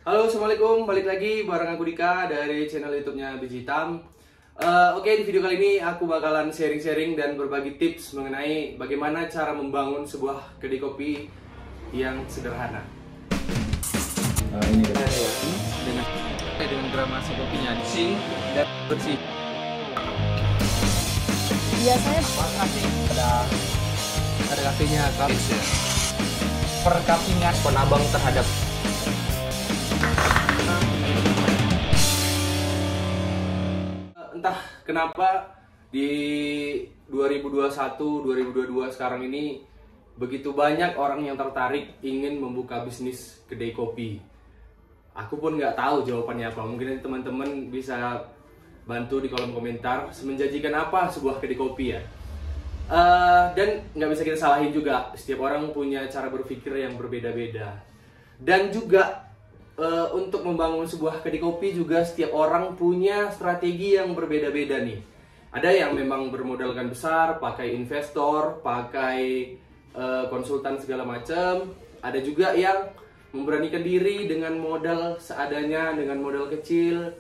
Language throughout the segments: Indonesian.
Halo, Assalamualaikum. Balik lagi bareng aku Dika dari channel YouTube-nya Biji Hitam. Oke, di video kali ini aku bakalan sharing-sharing dan berbagi tips mengenai bagaimana cara membangun sebuah kedai kopi yang sederhana. Ini dengan gramasi kopinya dising dan bersih. Biasanya Ada kafenya, ya. Perkapingan penabang terhadap entah kenapa di 2021-2022 sekarang ini begitu banyak orang yang tertarik ingin membuka bisnis kedai kopi. Aku pun nggak tahu jawabannya apa. Mungkin nanti teman-teman bisa bantu di kolom komentar menjanjikan apa sebuah kedai kopi ya. Dan nggak bisa kita salahin juga. Setiap orang punya cara berpikir yang berbeda-beda. Dan juga untuk membangun sebuah kedai kopi juga setiap orang punya strategi yang berbeda-beda nih. Ada yang memang bermodalkan besar, pakai investor, pakai konsultan segala macam. Ada juga yang memberanikan diri dengan modal seadanya, dengan modal kecil,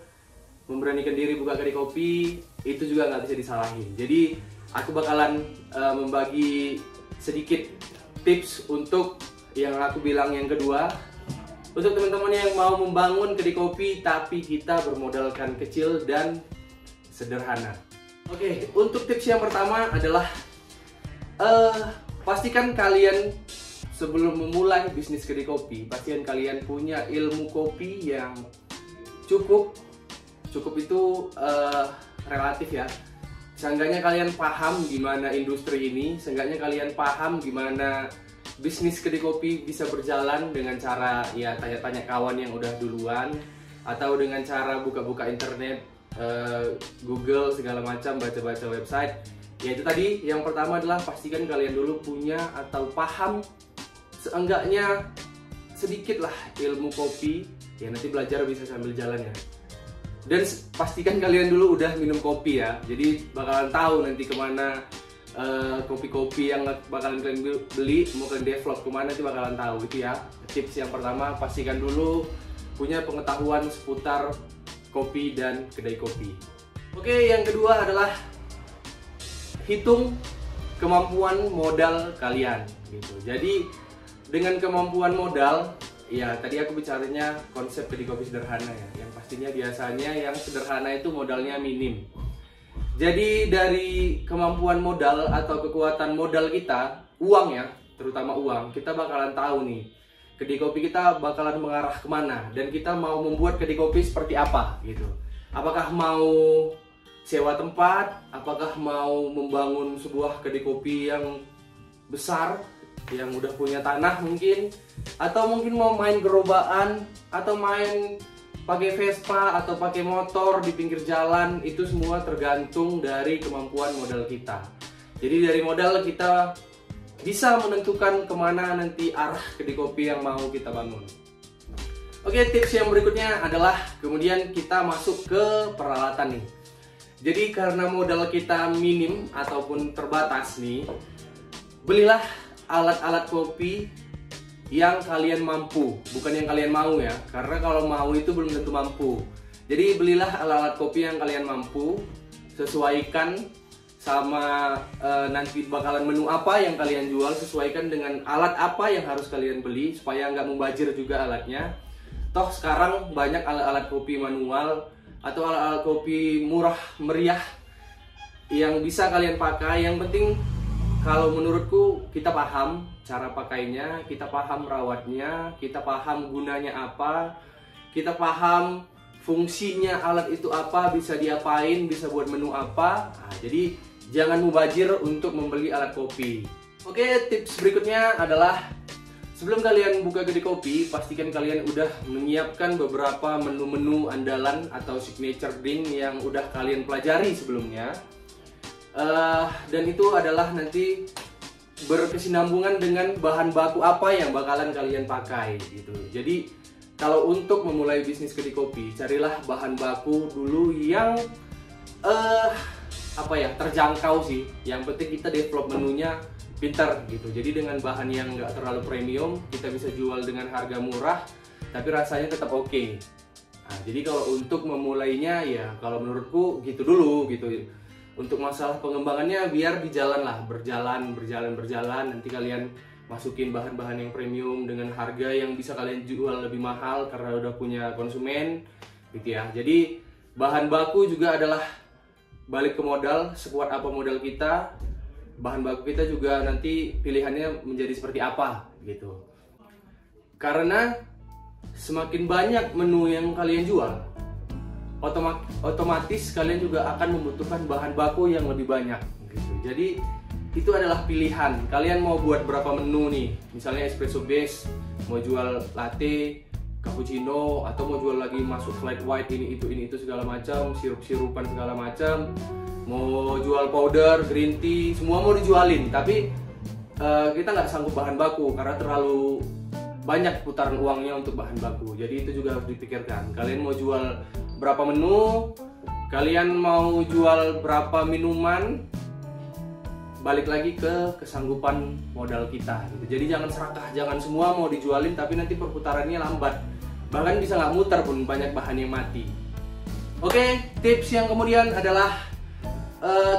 memberanikan diri buka kedai kopi. Itu juga nggak bisa disalahin. Jadi aku bakalan membagi sedikit tips untuk yang aku bilang yang kedua. Untuk teman-teman yang mau membangun kedai kopi tapi kita bermodalkan kecil dan sederhana. Oke, untuk tips yang pertama adalah pastikan kalian sebelum memulai bisnis kedai kopi, pastikan kalian punya ilmu kopi yang cukup. Cukup itu relatif ya. Seenggaknya kalian paham gimana industri ini, seenggaknya kalian paham gimana bisnis kedai kopi bisa berjalan dengan cara ya tanya-tanya kawan yang udah duluan, atau dengan cara buka-buka internet, Google segala macam, baca-baca website. Ya itu tadi, yang pertama adalah pastikan kalian dulu punya atau paham seenggaknya sedikit lah ilmu kopi. Ya nanti belajar bisa sambil jalan ya. Dan pastikan kalian dulu udah minum kopi ya. Jadi bakalan tahu nanti kemana kopi-kopi yang bakalan kalian beli, mau kalian develop kemana nanti bakalan tahu itu ya. Tips yang pertama, pastikan dulu punya pengetahuan seputar kopi dan kedai kopi. Oke, yang kedua adalah hitung kemampuan modal kalian gitu. Jadi dengan kemampuan modal, ya tadi aku bicaranya konsep kedai kopi sederhana ya. Yang pastinya biasanya yang sederhana itu modalnya minim. Jadi dari kemampuan modal atau kekuatan modal kita, uang ya, terutama uang, kita bakalan tahu nih kedai kopi kita bakalan mengarah kemana dan kita mau membuat kedai kopi seperti apa gitu. Apakah mau sewa tempat, apakah mau membangun sebuah kedai kopi yang besar, yang udah punya tanah mungkin, atau mungkin mau main gerobaan, atau main pakai Vespa atau pakai motor di pinggir jalan. Itu semua tergantung dari kemampuan modal kita. Jadi dari modal kita bisa menentukan kemana nanti arah kedai kopi yang mau kita bangun. Oke, tips yang berikutnya adalah kemudian kita masuk ke peralatan nih. Jadi karena modal kita minim ataupun terbatas nih, belilah alat-alat kopi yang kalian mampu, bukan yang kalian mau ya. Karena kalau mau itu belum tentu mampu. Jadi belilah alat-alat kopi yang kalian mampu, sesuaikan sama nanti bakalan menu apa yang kalian jual, sesuaikan dengan alat apa yang harus kalian beli supaya nggak mubazir juga alatnya. Toh sekarang banyak alat-alat kopi manual atau alat-alat kopi murah meriah yang bisa kalian pakai. Yang penting kalau menurutku kita paham cara pakainya, kita paham rawatnya, kita paham gunanya apa, kita paham fungsinya alat itu apa, bisa diapain, bisa buat menu apa. Nah, jadi jangan mubazir untuk membeli alat kopi. Oke, tips berikutnya adalah sebelum kalian buka kedai kopi, pastikan kalian udah menyiapkan beberapa menu-menu andalan atau signature drink yang udah kalian pelajari sebelumnya. Dan itu adalah nanti berkesinambungan dengan bahan baku apa yang bakalan kalian pakai gitu. Jadi kalau untuk memulai bisnis kedai kopi, carilah bahan baku dulu yang terjangkau sih. Yang penting kita develop menunya pintar gitu. Jadi dengan bahan yang nggak terlalu premium, kita bisa jual dengan harga murah tapi rasanya tetap oke. Nah, jadi kalau untuk memulainya ya kalau menurutku gitu dulu gitu. Untuk masalah pengembangannya biar di jalan lah, berjalan. Nanti kalian masukin bahan-bahan yang premium dengan harga yang bisa kalian jual lebih mahal karena udah punya konsumen gitu ya. Jadi bahan baku juga adalah balik ke modal, sekuat apa modal kita, bahan baku kita juga nanti pilihannya menjadi seperti apa gitu. Karena semakin banyak menu yang kalian jual, otomatis kalian juga akan membutuhkan bahan baku yang lebih banyak gitu. Jadi itu adalah pilihan. Kalian mau buat berapa menu nih? Misalnya espresso base, mau jual latte, cappuccino, atau mau jual lagi masuk flat white ini itu segala macam, sirup-sirupan segala macam, mau jual powder, green tea, semua mau dijualin. Tapi kita nggak sanggup bahan baku karena terlalu banyak putaran uangnya untuk bahan baku. Jadi itu juga harus dipikirkan. Kalian mau jual berapa menu, kalian mau jual berapa minuman, balik lagi ke kesanggupan modal kita gitu. Jadi jangan serakah, jangan semua mau dijualin tapi nanti perputarannya lambat, bahkan bisa nggak muter pun, banyak bahan yang mati. Oke, tips yang kemudian adalah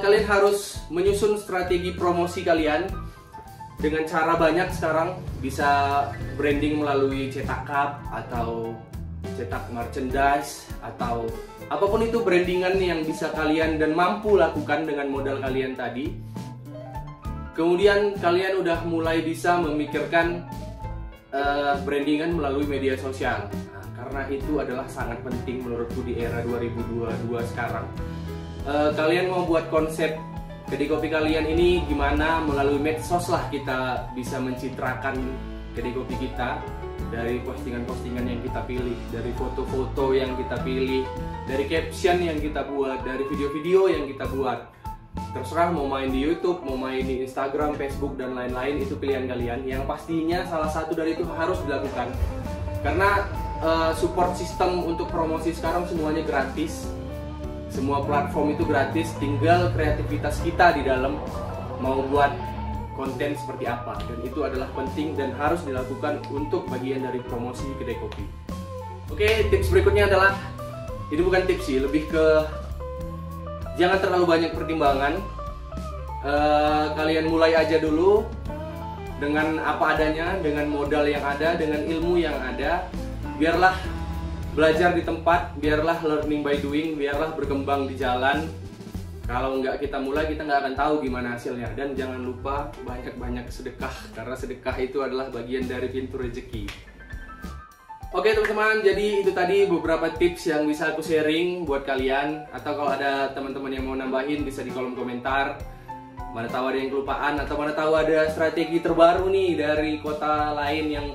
kalian harus menyusun strategi promosi kalian dengan cara banyak. Sekarang bisa branding melalui cetak cup atau cetak merchandise atau apapun itu brandingan yang bisa kalian dan mampu lakukan dengan modal kalian tadi. Kemudian kalian udah mulai bisa memikirkan brandingan melalui media sosial. Nah, karena itu adalah sangat penting menurutku di era 2022 sekarang. Kalian mau buat konsep kedai kopi kalian ini gimana? Melalui medsos lah kita bisa mencitrakan kedai kopi kita. Dari postingan-postingan yang kita pilih, dari foto-foto yang kita pilih, dari caption yang kita buat, dari video-video yang kita buat. Terserah mau main di YouTube, mau main di Instagram, Facebook, dan lain-lain, itu pilihan kalian. Yang pastinya salah satu dari itu harus dilakukan. Karena support system untuk promosi sekarang semuanya gratis. Semua platform itu gratis, tinggal kreativitas kita di dalam mau buat konten seperti apa. Dan itu adalah penting dan harus dilakukan untuk bagian dari promosi kedai kopi. Oke, tips berikutnya adalah, ini bukan tips sih, lebih ke jangan terlalu banyak pertimbangan. Kalian mulai aja dulu dengan apa adanya, dengan modal yang ada, dengan ilmu yang ada. Biarlah belajar di tempat, biarlah learning by doing, biarlah berkembang di jalan. Kalau nggak kita mulai, kita nggak akan tahu gimana hasilnya. Dan jangan lupa banyak-banyak sedekah, karena sedekah itu adalah bagian dari pintu rezeki. Oke teman-teman, jadi itu tadi beberapa tips yang bisa aku sharing buat kalian. Atau kalau ada teman-teman yang mau nambahin, bisa di kolom komentar. Mana tahu ada yang kelupaan, atau mana tahu ada strategi terbaru nih dari kota lain yang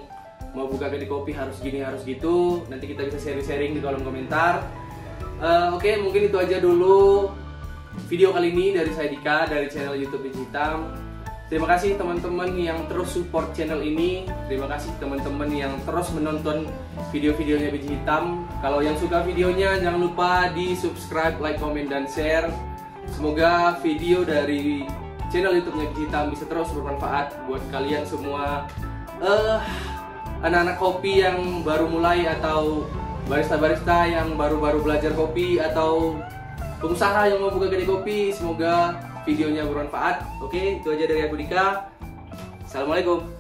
mau buka kedai kopi harus gini, harus gitu. Nanti kita bisa sharing-sharing di kolom komentar. Oke, mungkin itu aja dulu video kali ini dari saya Dika, dari channel YouTube Biji Hitam. Terima kasih teman-teman yang terus support channel ini. Terima kasih teman-teman yang terus menonton video-videonya Biji Hitam. Kalau yang suka videonya, jangan lupa di subscribe, like, comment, dan share. Semoga video dari channel YouTube-nya Biji Hitam bisa terus bermanfaat buat kalian semua, anak-anak kopi yang baru mulai, atau barista-barista yang baru-baru belajar kopi, atau pengusaha yang mau buka kedai kopi. Semoga videonya bermanfaat. Oke, itu aja dari aku Dika. Assalamualaikum.